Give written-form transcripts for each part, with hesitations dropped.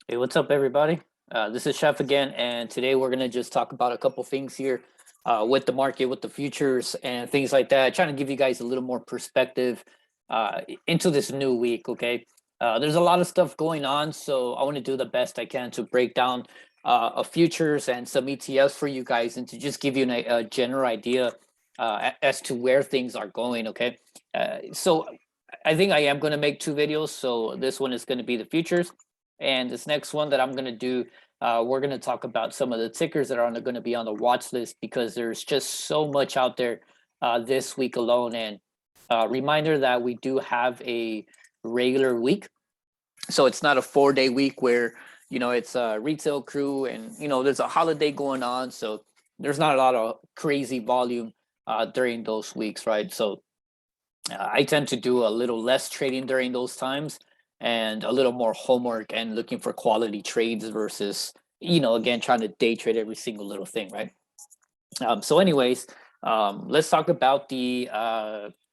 Hey, what's up, everybody? This is Chef again, and today we're gonna just talk about a couple things here with the market, with the futures, and things like that. Trying to give you guys a little more perspective into this new week. Okay, there's a lot of stuff going on, so I want to do the best I can to break down a futures and some ETFs for you guys, and to just give you a general idea as to where things are going. Okay, so I think I am going to make two videos. So this one is going to be the futures, and this next one that I'm going to do, we're going to talk about some of the tickers that are going to be on the watch list because there's just so much out there this week alone. And reminder that we do have a regular week. So it's not a 4 day week where, it's a retail crew and, there's a holiday going on. So there's not a lot of crazy volume during those weeks, right? So I tend to do a little less trading during those times and a little more homework and looking for quality trades versus, again, trying to day trade every single little thing, right? So, anyways, let's talk about the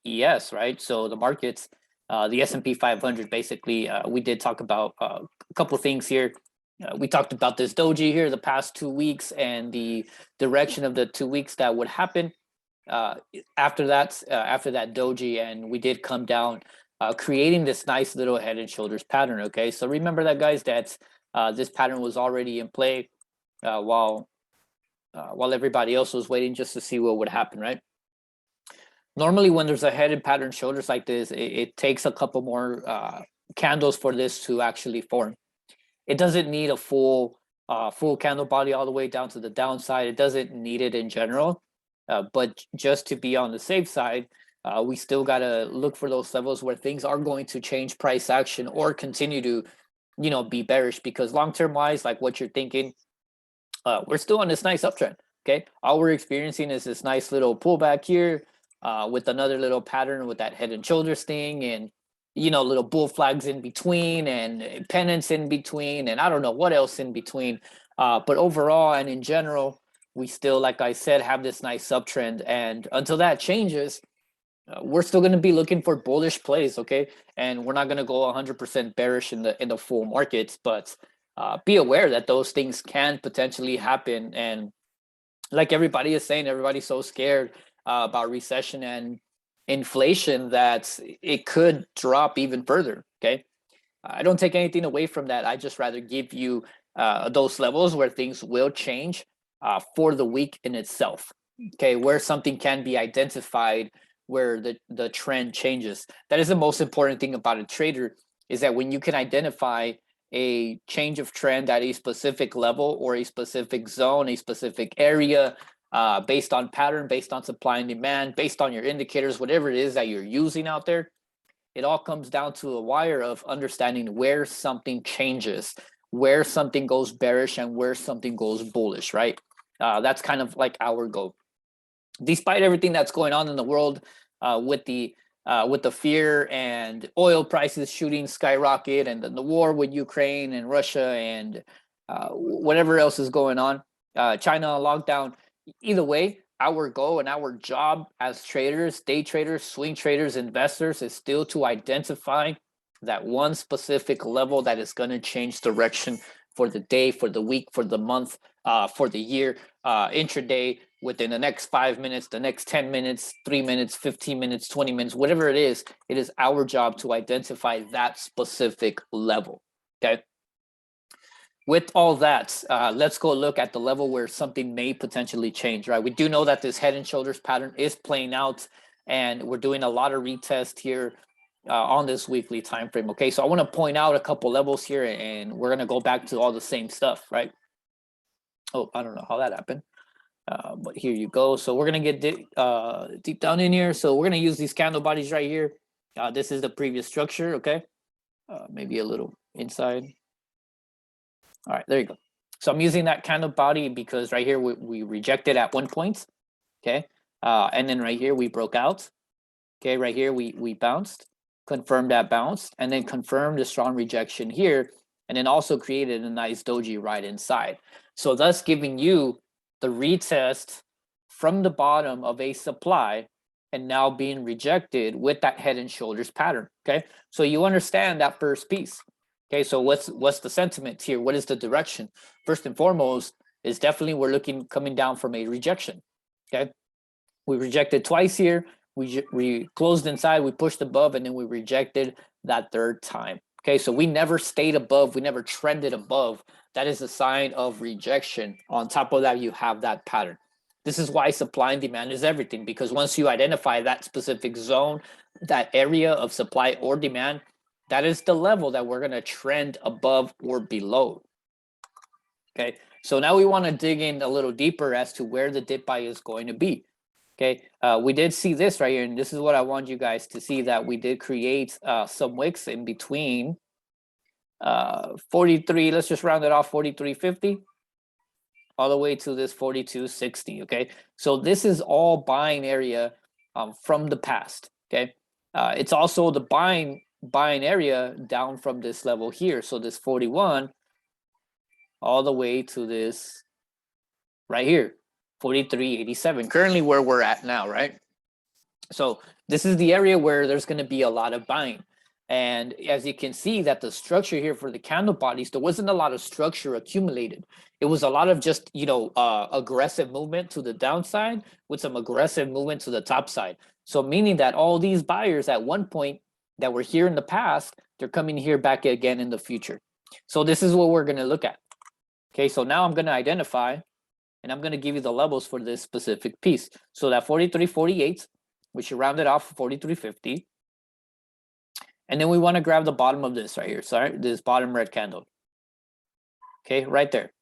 ES, right? So the markets, the S&P 500, basically, we did talk about a couple things here. We talked about this doji here the past 2 weeks and the direction of the 2 weeks that would happen uh, after that doji, and we did come down, creating this nice little head and shoulders pattern. Okay, so remember that, guys, that this pattern was already in play uh, while while everybody else was waiting just to see what would happen, right? Normally, when there's a head and pattern shoulders like this, it takes a couple more candles for this to actually form. It doesn't need a full candle body all the way down to the downside. It doesn't need it in general, but just to be on the safe side, we still got to look for those levels where things are going to change price action or continue to, be bearish. Because long term wise, like what you're thinking, we're still on this nice uptrend. Okay, all we're experiencing is this nice little pullback here, with another little pattern with that head and shoulders thing, and little bull flags in between, and pennants in between, and I don't know what else in between. But overall and in general, we still, like I said, have this nice uptrend, and until that changes, we're still going to be looking for bullish plays. Okay, and we're not going to go 100% bearish in the full markets, but be aware that those things can potentially happen. And like everybody is saying, everybody's so scared about recession and inflation that it could drop even further. Okay, I don't take anything away from that. I just rather give you those levels where things will change for the week in itself. Okay, where something can be identified, where the trend changes. That is the most important thing about a trader, is that when you can identify a change of trend at a specific level or a specific zone, a specific area, based on pattern, based on supply and demand, based on your indicators, whatever it is that you're using out there, it all comes down to a wire of understanding where something changes, where something goes bearish, and where something goes bullish, right? That's kind of like our goal. Despite everything that's going on in the world, with the fear and oil prices shooting skyrocket, and the war with Ukraine and Russia, and whatever else is going on, China lockdown. Either way, our goal and our job as traders, day traders, swing traders, investors, is still to identify that one specific level that is going to change direction for the day, for the week, for the month, for the year, intraday, within the next 5 minutes, the next 10 minutes, 3 minutes, 15 minutes, 20 minutes, whatever it is our job to identify that specific level. Okay. With all that, let's go look at the level where something may potentially change, right? We do know that this head and shoulders pattern is playing out, and we're doing a lot of retest here on this weekly time frame. Okay, so I want to point out a couple levels here, and we're gonna go back to all the same stuff, right? Oh, I don't know how that happened. But here you go. So we're gonna get deep down in here. So we're gonna use these candle bodies right here. This is the previous structure. Okay, maybe a little inside. All right, there you go. So I'm using that candle body because right here we rejected at one point. Okay, and then right here we broke out. Okay, right here we bounced, confirmed that bounce, and then confirmed a strong rejection here, and then also created a nice doji right inside. So thus giving you the retest from the bottom of a supply and now being rejected with that head and shoulders pattern. Okay, so you understand that first piece. Okay, so what's the sentiment here? What is the direction? First and foremost is definitely we're looking coming down from a rejection. Okay, we rejected twice here. We closed inside, we pushed above, and then we rejected that third time. Okay, so we never stayed above, we never trended above. That is a sign of rejection. On top of that, you have that pattern. This is why supply and demand is everything, because once you identify that specific zone, that area of supply or demand, that is the level that we're going to trend above or below. Okay, so now we want to dig in a little deeper as to where the dip buy is going to be. Okay, we did see this right here, and this is what I want you guys to see, that we did create some wicks in between 43, let's just round it off, 43.50 all the way to this 42.60. Okay, so this is all buying area from the past. Okay, it's also the buying area down from this level here, so this 41 all the way to this right here, 43.87, currently where we're at now, right? So this is the area where there's going to be a lot of buying. And as you can see that the structure here for the candle bodies, there wasn't a lot of structure accumulated. It was a lot of just, aggressive movement to the downside with some aggressive movement to the top side. So meaning that all these buyers at one point that were here in the past, they're coming here back again in the future. So this is what we're going to look at. Okay, so now I'm going to identify and I'm going to give you the levels for this specific piece. So that 43.48, we should round it off 43.50. And then we want to grab the bottom of this right here. Sorry, this bottom red candle. Okay, right there.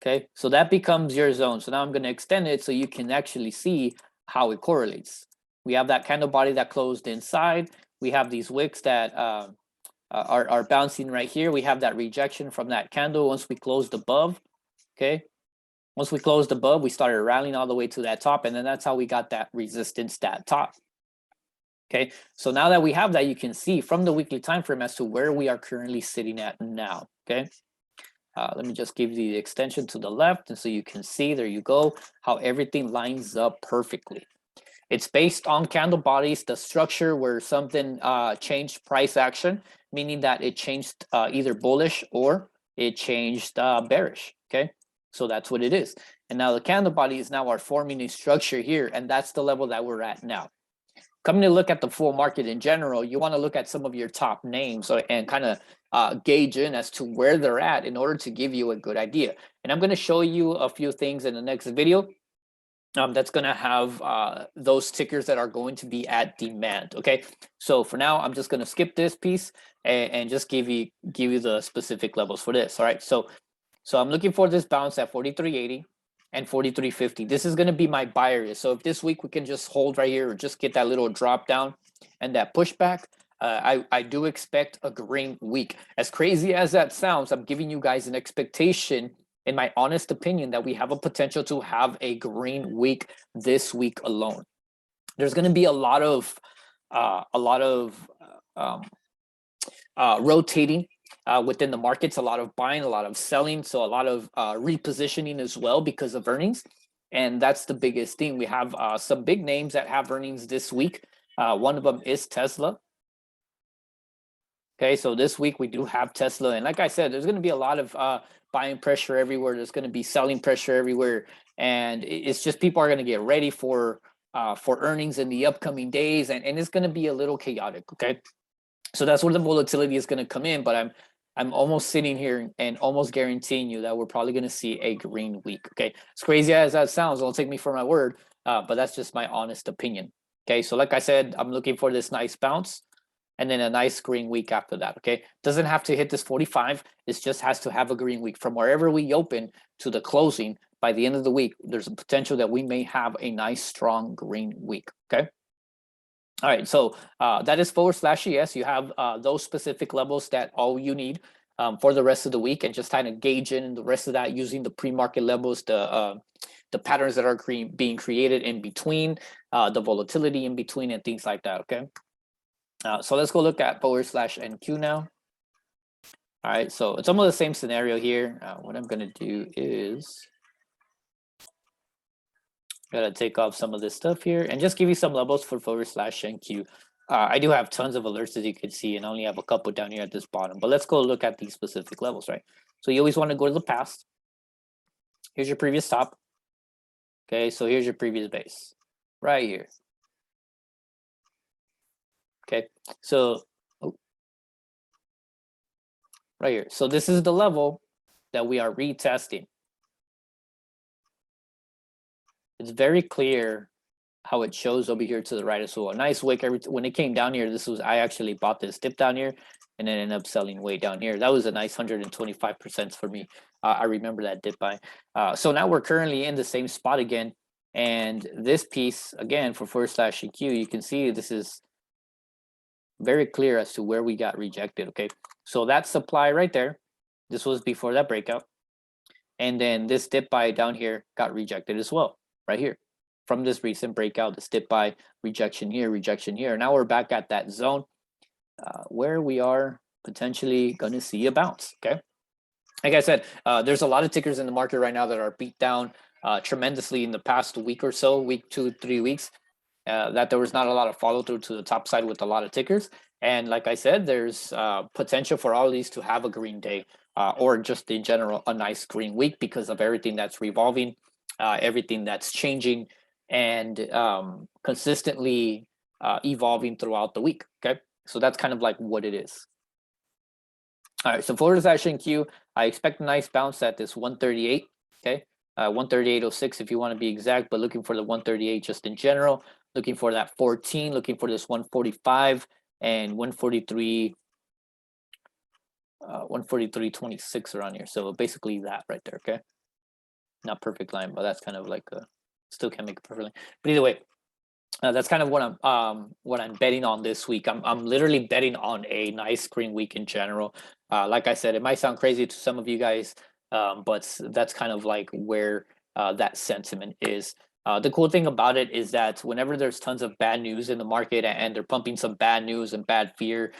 Okay, so that becomes your zone. So now I'm going to extend it so you can actually see how it correlates. We have that candle body that closed inside. We have these wicks that are bouncing right here. We have that rejection from that candle once we closed above. Okay, once we closed above, we started rallying all the way to that top, and then that's how we got that resistance, that top. Okay, so now that we have that, you can see from the weekly time frame as to where we are currently sitting at now. Okay, let me just give you the extension to the left, and so you can see, there you go, how everything lines up perfectly. It's based on candle bodies, the structure where something changed price action, meaning that it changed either bullish or it changed bearish. Okay, so that's what it is. And now the candle bodies now are forming a structure here, and that's the level that we're at now. Coming to look at the full market in general, you want to look at some of your top names and kind of gauge in as to where they're at in order to give you a good idea. And I'm going to show you a few things in the next video that's going to have those tickers that are going to be at demand. Okay, so for now, I'm just going to skip this piece and just give you the specific levels for this. All right, so I'm looking for this bounce at 43.80 and 43.50. This is going to be my buy area. So if this week we can just hold right here or just get that little drop down and that pushback, I do expect a green week. As crazy as that sounds, I'm giving you guys an expectation, in my honest opinion, that we have a potential to have a green week this week alone. There's going to be a lot of rotating within the markets, a lot of buying, a lot of selling, so a lot of repositioning as well because of earnings. And that's the biggest thing. We have some big names that have earnings this week. One of them is Tesla. Okay, so this week we do have Tesla, and like I said, there's going to be a lot of buying pressure everywhere. There's going to be selling pressure everywhere, and it's just people are going to get ready for earnings in the upcoming days, and it's going to be a little chaotic. Okay, so that's where the volatility is going to come in. But I'm almost sitting here and almost guaranteeing you that we're probably going to see a green week. Okay, as crazy as that sounds, don't take me for my word, but that's just my honest opinion. Okay, so like I said, I'm looking for this nice bounce and then a nice green week after that. Okay, doesn't have to hit this 45. It just has to have a green week from wherever we open to the closing. By the end of the week, there's a potential that we may have a nice strong green week. Okay. All right, so that is /ES. You have those specific levels that all you need for the rest of the week, and just kind of gauge in the rest of that using the pre-market levels, the patterns that are being created in between, the volatility in between, and things like that. Okay. So let's go look at /NQ now. All right, so it's almost the same scenario here. What I'm going to do is gotta take off some of this stuff here and just give you some levels for /NQ. I do have tons of alerts, as you can see, and I only have a couple down here at this bottom. But let's go look at these specific levels, right? So you always want to go to the past. Here's your previous top. Okay, so here's your previous base right here. Okay, so right here. So this is the level that we are retesting. It's very clear how it shows over here to the right as well. A nice wick. When it came down here, I actually bought this dip down here and then ended up selling way down here. That was a nice 125% for me. I remember that dip buy. So now we're currently in the same spot again. And this piece, again, for /EQ, you can see this is very clear as to where we got rejected, okay? So that supply right there, this was before that breakout. And then this dip buy down here got rejected as well, right here. From this recent breakout, this dip buy, rejection here, rejection here. Now we're back at that zone where we are potentially going to see a bounce, okay? Like I said, there's a lot of tickers in the market right now that are beat down tremendously in the past week or so, week 2, 3 weeks, that there was not a lot of follow through to the top side with a lot of tickers. And like I said, there's potential for all of these to have a green day or just in general, a nice green week because of everything that's revolving, everything that's changing and consistently evolving throughout the week. Okay. So that's kind of like what it is. All right. So for the session Q, I expect a nice bounce at this 138. Okay. 138.06 if you want to be exact, but looking for the 138 just in general, looking for that 14, looking for this 145 and 143. 143.26 around here. So basically that right there. Okay. Not perfect line, but that's kind of like still can't make it perfectly. But either way, that's kind of what I'm betting on this week. I'm literally betting on a nice green week in general. Like I said, it might sound crazy to some of you guys, but that's kind of like where that sentiment is. The cool thing about it is that whenever there's tons of bad news in the market and they're pumping some bad news and bad fear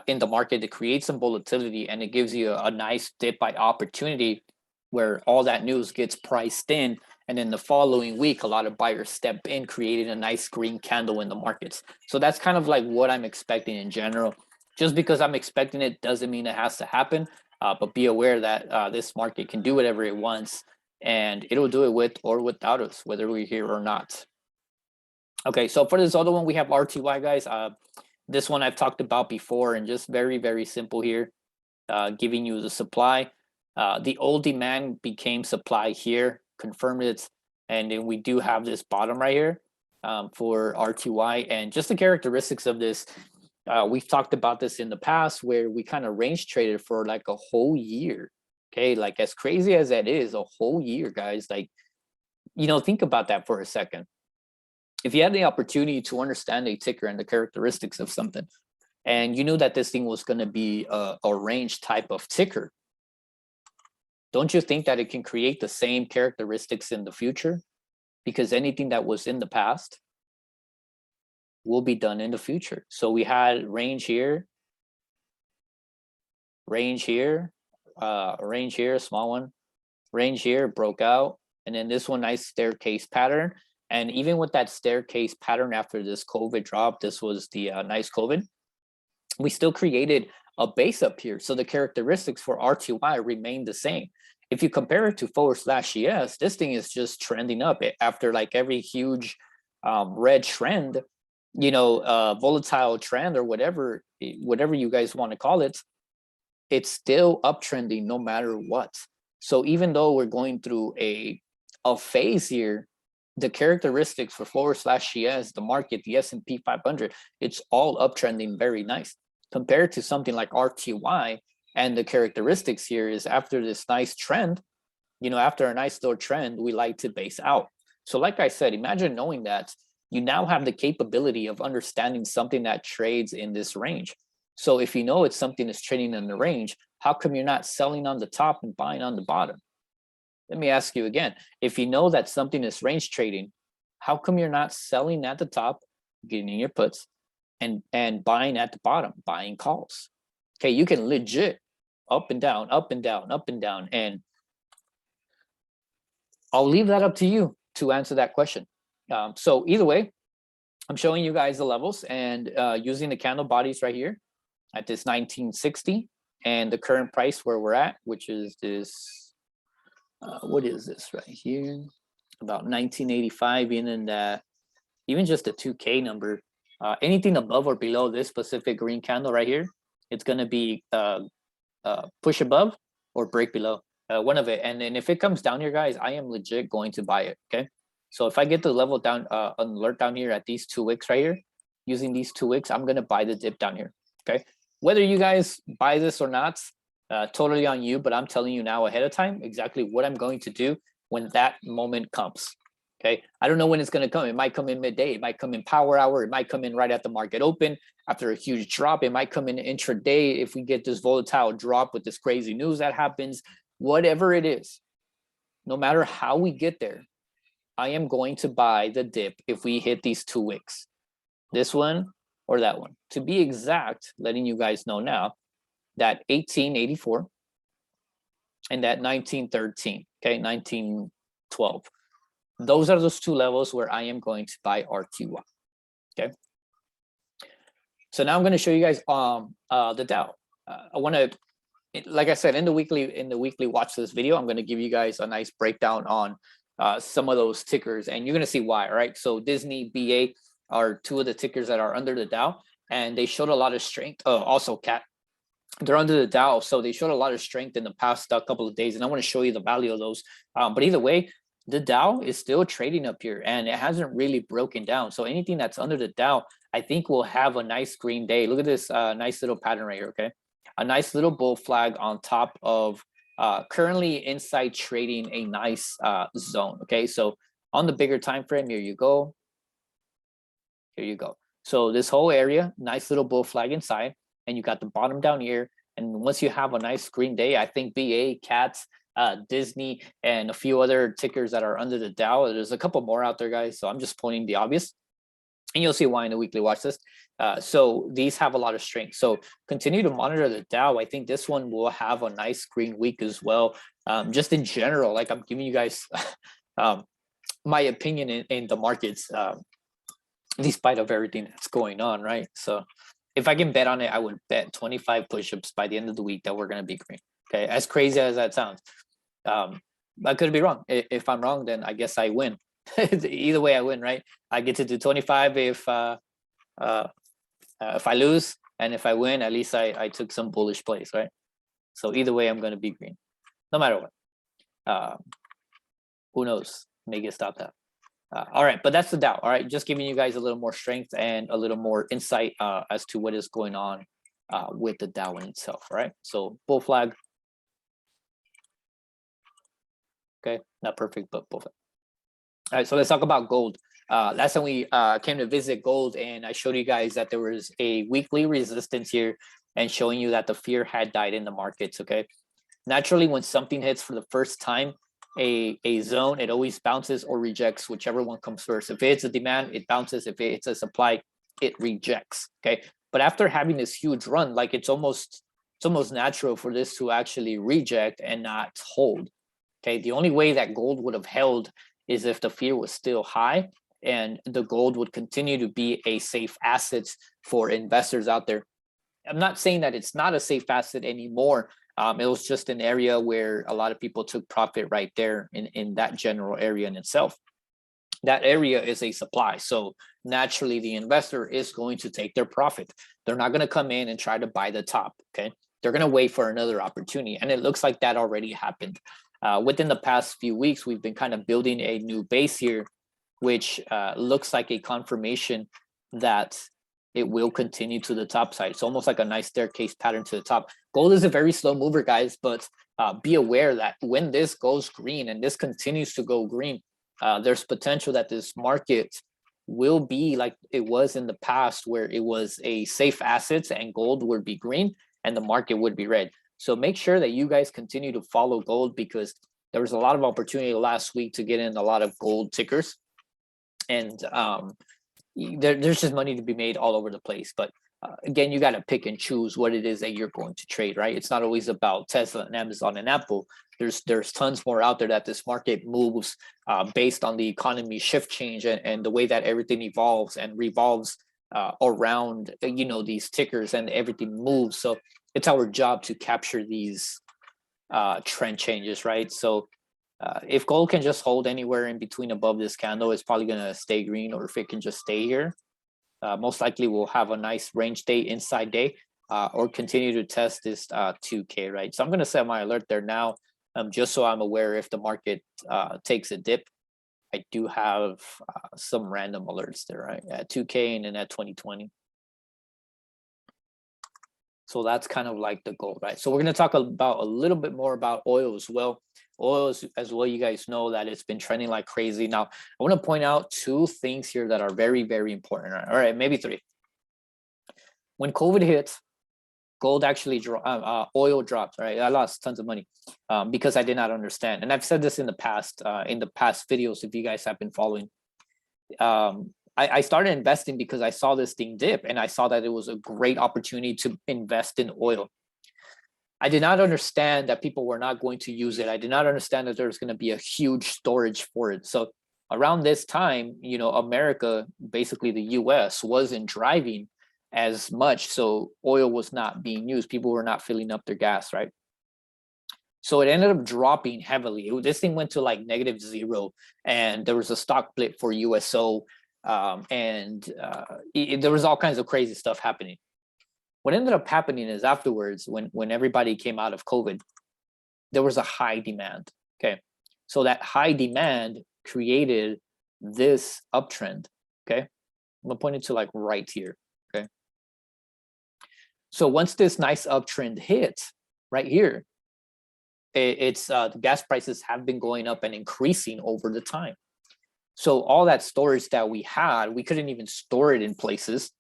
in the market, to create some volatility and it gives you a nice dip by opportunity where all that news gets priced in. And then the following week, a lot of buyers step in, creating a nice green candle in the markets. So that's kind of like what I'm expecting in general. Just because I'm expecting it doesn't mean it has to happen. But be aware that this market can do whatever it wants and it'll do it with or without us, whether we're here or not. Okay, so for this other one, we have RTY, guys. This one I've talked about before and just very, very simple here, giving you the supply. The old demand became supply here, confirmed it, and then we do have this bottom right here for RTY. And just the characteristics of this, we've talked about this in the past where we kind of range traded for like a whole year. Okay, like as crazy as that is, a whole year, guys. Like, think about that for a second. If you had the opportunity to understand a ticker and the characteristics of something, and you knew that this thing was going to be a range type of ticker, don't you think that it can create the same characteristics in the future? Because anything that was in the past will be done in the future. So we had range here, range here, small one, range here, broke out. And then this one, nice staircase pattern. And even with that staircase pattern after this COVID drop, this was the nice COVID, we still created a base up here. So the characteristics for RTY remain the same. If you compare it to /ES, this thing is just trending up after like every huge red trend, volatile trend or whatever you guys want to call it, it's still uptrending no matter what. So even though we're going through a phase here, the characteristics for /ES, the market, the S&P 500, it's all uptrending very nice compared to something like RTY. And the characteristics here is after this nice trend, after a nice little trend, we like to base out. So like I said, imagine knowing that you now have the capability of understanding something that trades in this range. So if you know it's something that's trading in the range, how come you're not selling on the top and buying on the bottom? Let me ask you again. If you know that something is range trading, how come you're not selling at the top, getting in your puts, and buying at the bottom, buying calls? Okay, you can legit up and down, up and down, up and down. And I'll leave that up to you to answer that question. So either way, I'm showing you guys the levels and using the candle bodies right here at this 1960 and the current price where we're at, which is this, what is this right here? About 1985, in that, even just a 2K number, anything above or below this specific green candle right here, it's going to be push above or break below, one of it. And then if it comes down here, guys, I am legit going to buy it. Okay. So if I get the level down, alert down here at these 2 wicks right here, using these 2 wicks, I'm going to buy the dip down here. Okay. Whether you guys buy this or not, totally on you, but I'm telling you now ahead of time exactly what I'm going to do when that moment comes. Okay. I don't know when it's going to come. It might come in midday. It might come in power hour. It might come in right at the market open after a huge drop. It might come in intraday if we get this volatile drop with this crazy news that happens. Whatever it is, no matter how we get there, I am going to buy the dip if we hit these 2 wicks, this one or that one. To be exact, letting you guys know now, that 1884 and that 1913, okay, 1912. Those are those 2 levels where I am going to buy RQY. Okay. So now I'm going to show you guys the Dow. I want to, like I said, in the weekly watch this video, I'm going to give you guys a nice breakdown on some of those tickers, and you're going to see why. All right. So Disney, BA are 2 of the tickers that are under the Dow, and they showed a lot of strength. Also, CAT, they're under the Dow, so they showed a lot of strength in the past couple of days, and I want to show you the value of those. But either way, the Dow is still trading up here, and it hasn't really broken down. So anything that's under the Dow, I think will have a nice green day. Look at this nice little pattern right here. Okay, a nice little bull flag on top of currently inside trading a nice zone. Okay, so on the bigger time frame, here you go. Here you go. So this whole area, nice little bull flag inside, and you got the bottom down here. And once you have a nice green day, I think BA, CATS, Disney, and a few other tickers that are under the Dow. There's a couple more out there, guys. So I'm just pointing the obvious, and you'll see why in the weekly watch list. So these have a lot of strength. So continue to monitor the Dow. I think this one will have a nice green week as well. Just in general, like I'm giving you guys my opinion in the markets, despite of everything that's going on, right? So if I can bet on it, I would bet 25 push-ups by the end of the week that we're going to be green. Okay, as crazy as that sounds. I could be wrong. If I'm wrong, then I guess I win. Either way, I win, right? I get to do 25 if I lose, and if I win, at least I took some bullish plays, right? So either way, I'm going to be green, no matter what. Who knows? May get stopped out. All right, but that's the Dow. All right, just giving you guys a little more strength and a little more insight as to what is going on with the Dow in itself. All right, so bull flag. Okay, not perfect, but bull flag. All right, so let's talk about gold. Last time we came to visit gold, and I showed you guys that there was a weekly resistance here and showing you that the fear had died in the markets. Okay, naturally, when something hits for the first time, a zone, it always bounces or rejects, whichever one comes first. If it's a demand, it bounces. If it's a supply, it rejects. Okay, but after having this huge run, like it's almost natural for this to actually reject and not hold. Okay, the only way that gold would have held is if the fear was still high and the gold would continue to be a safe asset for investors out there. I'm not saying that it's not a safe asset anymore. It was just an area where a lot of people took profit right there in that general area in itself. That area is a supply. So naturally, the investor is going to take their profit. They're not going to come in and try to buy the top. Okay, they're going to wait for another opportunity. And it looks like that already happened. Within the past few weeks, we've been kind of building a new base here, which looks like a confirmation that it will continue to the top side. It's almost like a nice staircase pattern to the top. Gold is a very slow mover, guys, but be aware that when this goes green and this continues to go green, there's potential that this market will be like it was in the past, where it was a safe asset and gold would be green and the market would be red. So make sure that you guys continue to follow gold, because there was a lot of opportunity last week to get in a lot of gold tickers. And there's just money to be made all over the place. But again, you got to pick and choose what it is that you're going to trade, right? It's not always about Tesla and Amazon and Apple. There's tons more out there that this market moves based on the economy shift change and the way that everything evolves and revolves around, these tickers, and everything moves. So it's our job to capture these trend changes, right? So if gold can just hold anywhere in between above this candle, it's probably going to stay green, or if it can just stay here, most likely we'll have a nice range day, inside day, or continue to test this 2K, right? So I'm going to set my alert there now, just so I'm aware if the market takes a dip. I do have some random alerts there, right? At 2K and then at 2020. So that's kind of like the goal, right? So we're going to talk about a little bit more about oil as well. Oil as well, you guys know that it's been trending like crazy. Now, I want to point out two things here that are very, very important. Right? All right, maybe three. When COVID hits, gold actually oil dropped, right? I lost tons of money because I did not understand. And I've said this in the past videos, if you guys have been following. I started investing because I saw this thing dip, and I saw that it was a great opportunity to invest in oil. I did not understand that people were not going to use it. I did not understand that there's going to be a huge storage for it. So around this time, America, basically the US, wasn't driving as much. So oil was not being used. People were not filling up their gas, right? So it ended up dropping heavily. This thing went to like -0, and there was a stock split for USO. There was all kinds of crazy stuff happening. What ended up happening is afterwards, when everybody came out of COVID, there was a high demand. Okay, so that high demand created this uptrend. Okay, I'm gonna point it to like right here. Okay, so once this nice uptrend hit right here, it's the gas prices have been going up and increasing over the time. So all that storage that we had, we couldn't even store it in places.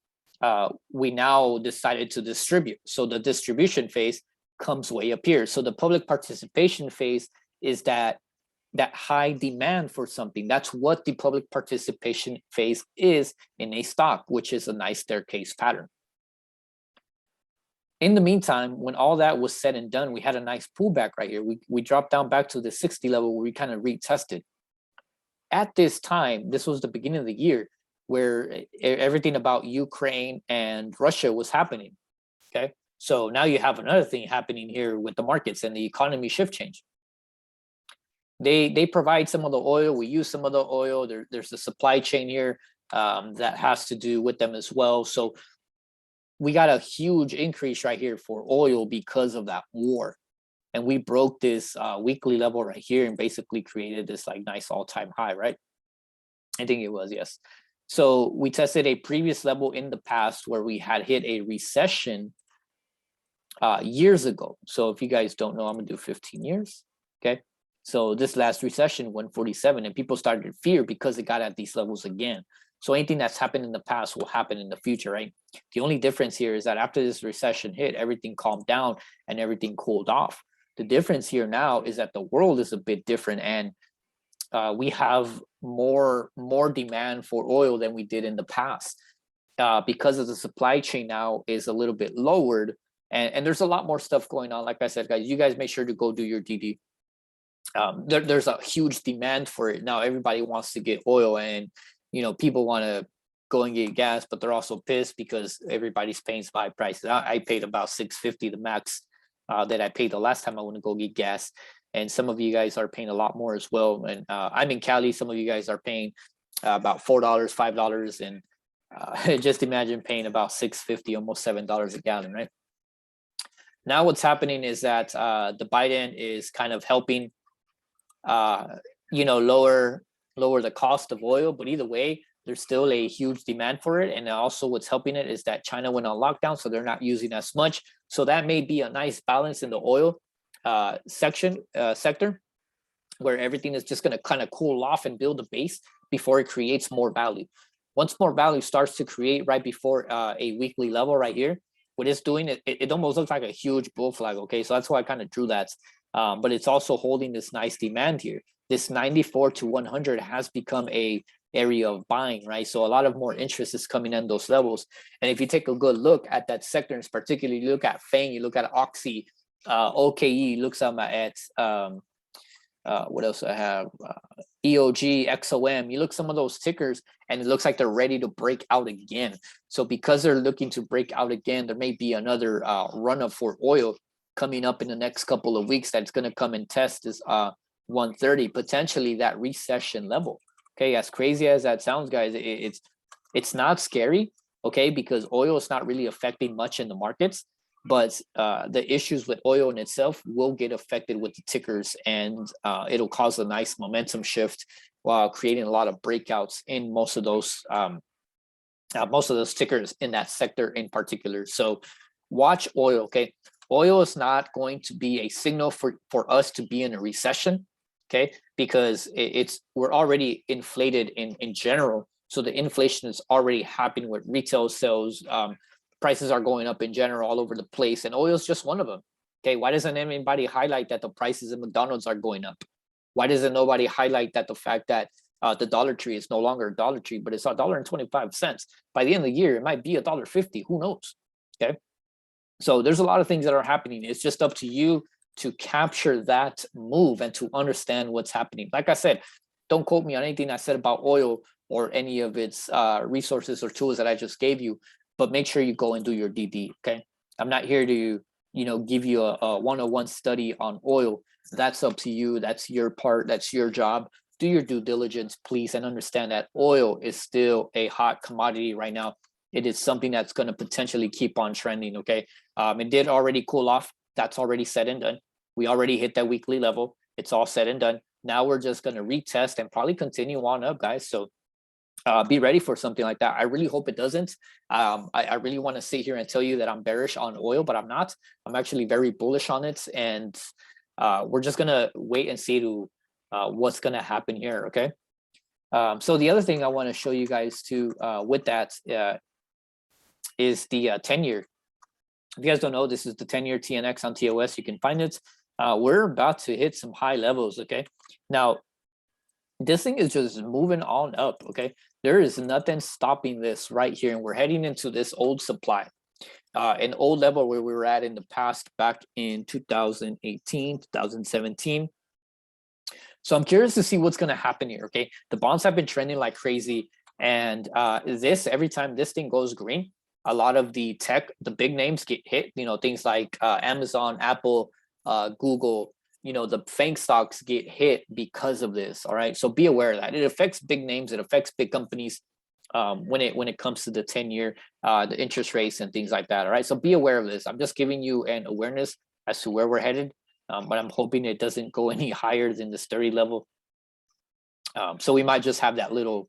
We now decided to distribute. So the distribution phase comes way up here. So the public participation phase is that high demand for something. That's what the public participation phase is in a stock, which is a nice staircase pattern. In the meantime, when all that was said and done, we had a nice pullback right here. We dropped down back to the 60 level where we kind of retested. At this time, this was the beginning of the year, where everything about Ukraine and Russia was happening. Okay, so now you have another thing happening here with the markets and the economy shift change. They provide some of the oil, we use some of the oil. There's a supply chain here that has to do with them as well. So we got a huge increase right here for oil because of that war. And we broke this weekly level right here and basically created this like nice all-time high, right? I think it was, yes. So we tested a previous level in the past where we had hit a recession years ago. So if you guys don't know, I'm gonna do 15 years, okay? So this last recession, 147, and people started to fear because it got at these levels again. So anything that's happened in the past will happen in the future, right? The only difference here is that after this recession hit, everything calmed down and everything cooled off. The difference here now is that the world is a bit different, and we have more demand for oil than we did in the past because of the supply chain now is a little bit lowered, and there's a lot more stuff going on. Like I said, guys, you guys make sure to go do your DD. There's a huge demand for it now. Everybody wants to get oil, and people want to go and get gas, but they're also pissed because everybody's paying high prices. I paid about $6.50 the max that I paid the last time I went to go get gas. And some of you guys are paying a lot more as well. And I'm in Cali. Some of you guys are paying about $4, $5. And just imagine paying about $6.50, almost $7 a gallon, right? Now what's happening is that the Biden is kind of helping, lower the cost of oil. But either way, there's still a huge demand for it. And also what's helping it is that China went on lockdown, so they're not using as much. So that may be a nice balance in the oil sector, where everything is just going to kind of cool off and build a base before it creates more value. Once more value starts to create right before a weekly level right here, what it's doing, it almost looks like a huge bull flag. Okay, so that's why I kind of drew that. But it's also holding this nice demand here. This 94 to 100 has become a area of buying, right? So a lot of more interest is coming in those levels. And if you take a good look at that sector, and particularly you look at FANG, you look at Oxy, OKE, looks at what else I have? EOG, XOM. You look some of those tickers, and it looks like they're ready to break out again. So because they're looking to break out again, there may be another run up for oil coming up in the next couple of weeks that's going to come and test this 130, potentially that recession level. Okay, as crazy as that sounds, guys, it's not scary, okay, because oil is not really affecting much in the markets. But the issues with oil in itself will get affected with the tickers, and it'll cause a nice momentum shift while creating a lot of breakouts in most of those tickers in that sector in particular. So watch oil, okay? Oil is not going to be a signal for us to be in a recession, okay? Because we're already inflated in general. So the inflation is already happening with retail sales. Prices are going up in general all over the place, and oil is just one of them. Okay, why doesn't anybody highlight that the prices in McDonald's are going up? Why doesn't nobody highlight that the fact that the Dollar Tree is no longer a Dollar Tree, but it's $1.25? By the end of the year, it might be $1.50. Who knows? Okay, so there's a lot of things that are happening. It's just up to you to capture that move and to understand what's happening. Like I said, don't quote me on anything I said about oil or any of its resources or tools that I just gave you, but make sure you go and do your DD, okay? I'm not here to, give you a one-on-one study on oil. That's up to you. That's your part. That's your job. Do your due diligence, please, and understand that oil is still a hot commodity right now. It is something that's going to potentially keep on trending, okay? It did already cool off. That's already said and done. We already hit that weekly level. It's all said and done. Now we're just going to retest and probably continue on up, guys. So be ready for something like that. I really hope it doesn't. I really want to sit here and tell you that I'm bearish on oil, but I'm not. I'm actually very bullish on it, and we're just gonna wait and see to what's gonna happen here. Okay. So the other thing I want to show you guys too with that is the 10-year. If you guys don't know, this is the 10-year TNX on TOS. You can find it. We're about to hit some high levels. Okay. Now, this thing is just moving on up, okay? There is nothing stopping this right here, and we're heading into this old supply, an old level where we were at in the past, back in 2018, 2017. So I'm curious to see what's going to happen here, okay? The bonds have been trending like crazy, and every time this thing goes green, a lot of the big names get hit, things like Amazon, Apple, Google, the FANG stocks get hit because of this. All right. So be aware of that. It affects big names. It affects big companies when it comes to the 10-year, the interest rates and things like that. All right. So be aware of this. I'm just giving you an awareness as to where we're headed. But I'm hoping it doesn't go any higher than this 30 level. So we might just have that little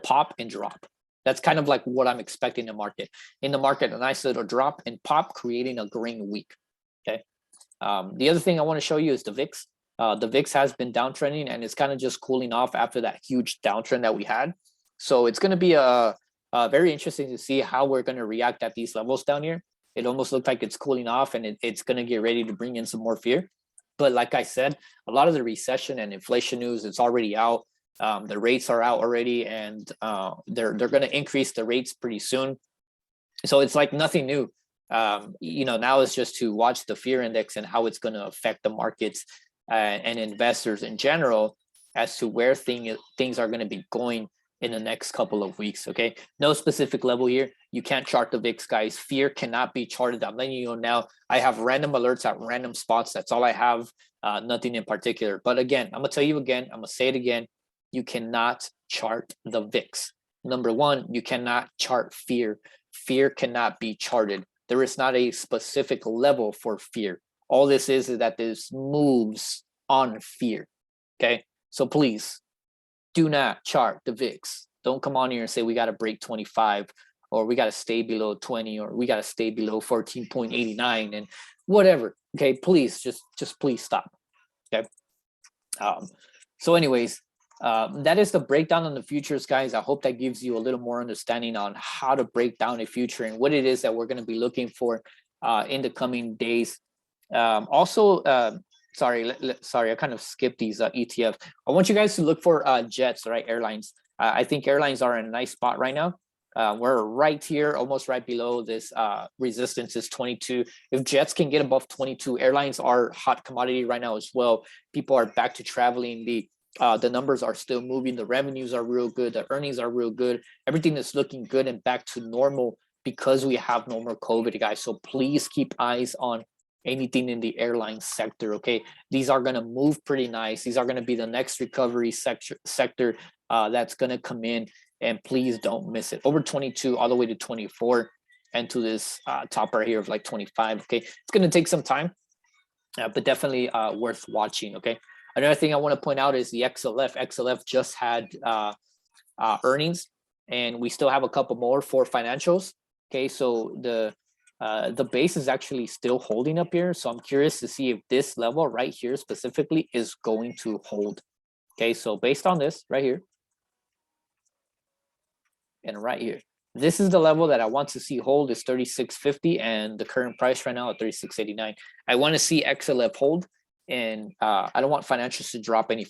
pop and drop. That's kind of like what I'm expecting in the market, a nice little drop and pop, creating a green week. Okay. The other thing I want to show you is the VIX. The VIX has been downtrending, and it's kind of just cooling off after that huge downtrend that we had. So it's going to be very interesting to see how we're going to react at these levels down here. It almost looked like it's cooling off, and it's going to get ready to bring in some more fear. But like I said, a lot of the recession and inflation news, it's already out. The rates are out already, and they're going to increase the rates pretty soon. So it's like nothing new. Now it's just to watch the fear index and how it's going to affect the markets and investors in general as to where things are going to be going in the next couple of weeks. Okay, no specific level here. You can't chart the VIX, guys. Fear cannot be charted. I'm letting you know now. I have random alerts at random spots. That's all I have. Nothing in particular. But again, I'm gonna tell you again. I'm gonna say it again. You cannot chart the VIX. Number one, you cannot chart fear. Fear cannot be charted. There is not a specific level for fear. All this is that this moves on fear. Okay, so please do not chart the VIX. Don't come on here and say we got to break 25, or we got to stay below 20, or we got to stay below 14.89 and whatever. Okay, please just please stop. Okay. So anyways, that is the breakdown on the futures, guys. I hope that gives you a little more understanding on how to break down a future and what it is that we're going to be looking for in the coming days. Sorry, I kind of skipped these ETF. I want you guys to look for jets, right? Airlines. I think airlines are in a nice spot right now. We're right here, almost right below this resistance is 22. If jets can get above 22, airlines are hot commodity right now as well. People are back to traveling. The numbers are still moving. The revenues are real good. The earnings are real good. Everything is looking good and back to normal because we have no more COVID, guys. So please keep eyes on anything in the airline sector. Okay, these are going to move pretty nice. These are going to be the next recovery sector that's going to come in, and please don't miss it. Over 22 all the way to 24 and to this top right here of like 25. Okay, it's going to take some time, but definitely worth watching. Okay, another thing I want to point out is the XLF. XLF just had earnings, and we still have a couple more for financials. Okay, so the base is actually still holding up here. So I'm curious to see if this level right here specifically is going to hold. Okay, so based on this right here and right here, this is the level that I want to see hold is 36.50, and the current price right now at 36.89. I want to see XLF hold, and I don't want financials to drop any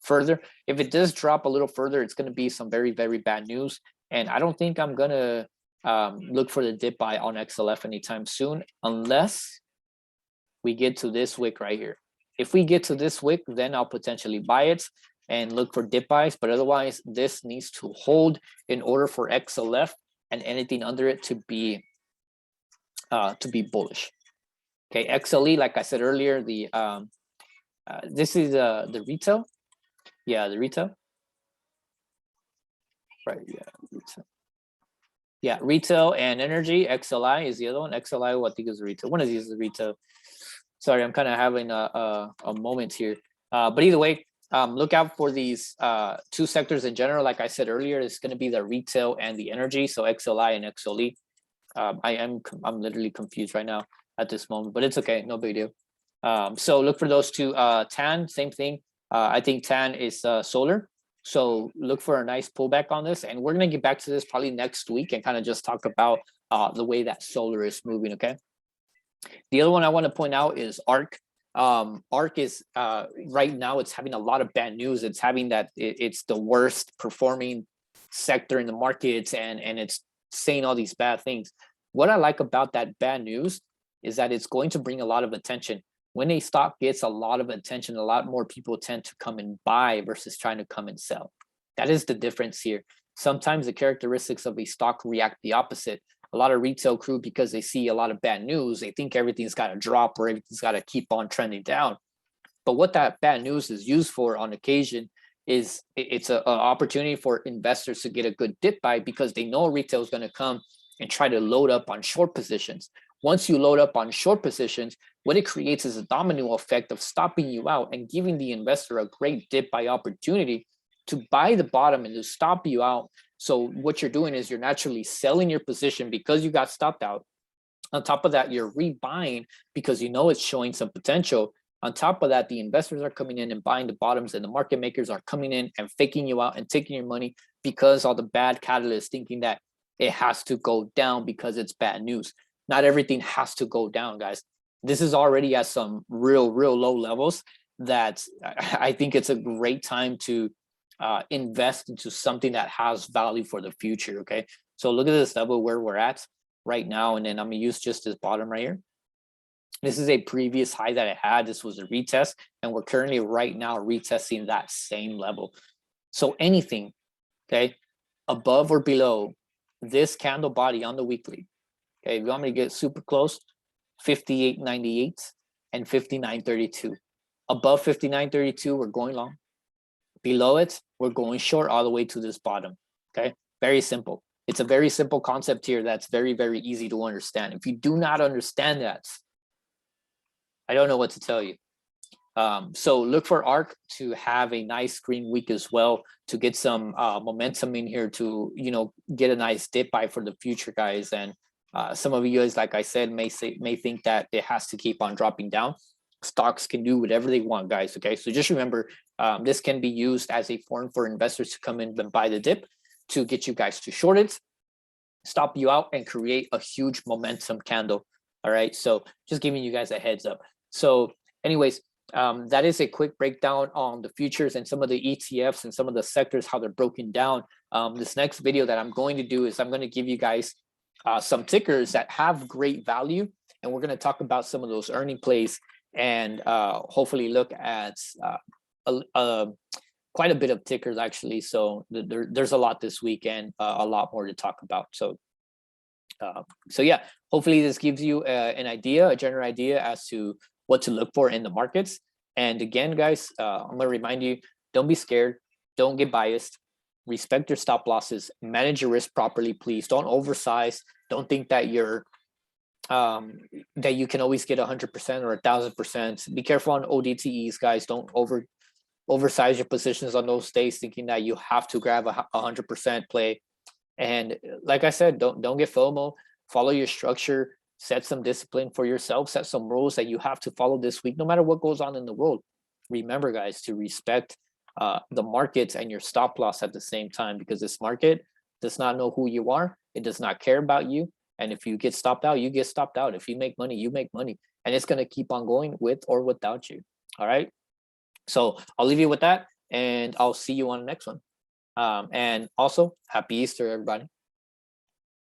further. If it does drop a little further, it's going to be some very, very bad news, and I don't think I'm going to look for the dip buy on XLF anytime soon, unless we get to this wick right here. If we get to this wick, then I'll potentially buy it and look for dip buys, but otherwise this needs to hold in order for XLF and anything under it to be bullish. Okay, XLE, like I said earlier, the this is the retail. Yeah, the retail. Right, yeah, retail. Yeah, retail and energy. XLI is the other one. XLI, what I think is retail. One of these is the retail. Sorry, I'm kind of having a moment here. But either way, look out for these two sectors in general. Like I said earlier, it's going to be the retail and the energy. So XLI and XLE. I'm literally confused right now at this moment, but it's okay, no big deal. So look for those two. TAN, same thing. I think TAN is solar. So look for a nice pullback on this, and we're gonna get back to this probably next week and kind of just talk about the way that solar is moving. Okay. The other one I want to point out is ARC. ARC is right now it's having a lot of bad news. It's having that it's the worst performing sector in the markets, and it's saying all these bad things. What I like about that bad news is that it's going to bring a lot of attention. When a stock gets a lot of attention, a lot more people tend to come and buy versus trying to come and sell. That is the difference here. Sometimes the characteristics of a stock react the opposite. A lot of retail crew, because they see a lot of bad news, they think everything's got to drop or everything's got to keep on trending down. But what that bad news is used for on occasion is it's an opportunity for investors to get a good dip buy, because they know retail is going to come and try to load up on short positions. Once you load up on short positions, what it creates is a domino effect of stopping you out and giving the investor a great dip buy opportunity to buy the bottom and to stop you out. So what you're doing is you're naturally selling your position because you got stopped out. On top of that, you're rebuying because you know it's showing some potential. On top of that, the investors are coming in and buying the bottoms, and the market makers are coming in and faking you out and taking your money because all the bad catalysts thinking that it has to go down because it's bad news. Not everything has to go down, guys. This is already at some real low levels that I think it's a great time to invest into something that has value for the future. Okay, so look at this level where we're at right now, and then I'm gonna use just this bottom right here. This is a previous high that it had. This was a retest, and we're currently right now retesting that same level. So anything, okay, above or below this candle body on the weekly, okay, if you want me to get super close, 58.98 and 59.32. Above 59.32, we're going long. Below it, we're going short all the way to this bottom. Okay, very simple. It's a very simple concept here that's very easy to understand. If you do not understand that, I don't know what to tell you. So look for ARC to have a nice green week as well, to get some momentum in here, to get a nice dip buy for the future, guys. And some of you guys, like I said, may think that it has to keep on dropping down. Stocks can do whatever they want, guys. Okay, so just remember, this can be used as a form for investors to come in and buy the dip to get you guys to short it, stop you out, and create a huge momentum candle. All right, so just giving you guys a heads up. So anyways, That is a quick breakdown on the futures and some of the ETFs and some of the sectors, how they're broken down. This next video that I'm going to do is I'm going to give you guys some tickers that have great value, and we're going to talk about some of those earning plays and hopefully look at quite a bit of tickers actually. So there's a lot this week and a lot more to talk about. So yeah, hopefully this gives you an idea, a general idea as to what to look for in the markets. And again, guys, I'm going to remind you, don't be scared. Don't get biased. Respect your stop losses. Manage your risk properly, please. Don't oversize. Don't think that you're that you can always get 100% or 1,000%. Be careful on ODTEs, guys. Don't oversize your positions on those days, thinking that you have to grab a 100% play. And like I said, don't get FOMO. Follow your structure. Set some discipline for yourself. Set some rules that you have to follow this week, no matter what goes on in the world. Remember, guys, to respect the markets and your stop loss at the same time, because this market does not know who you are. It does not care about you. And if you get stopped out, you get stopped out. If you make money, you make money. And it's going to keep on going with or without you. All right. So I'll leave you with that, and I'll see you on the next one. And also, happy Easter, everybody.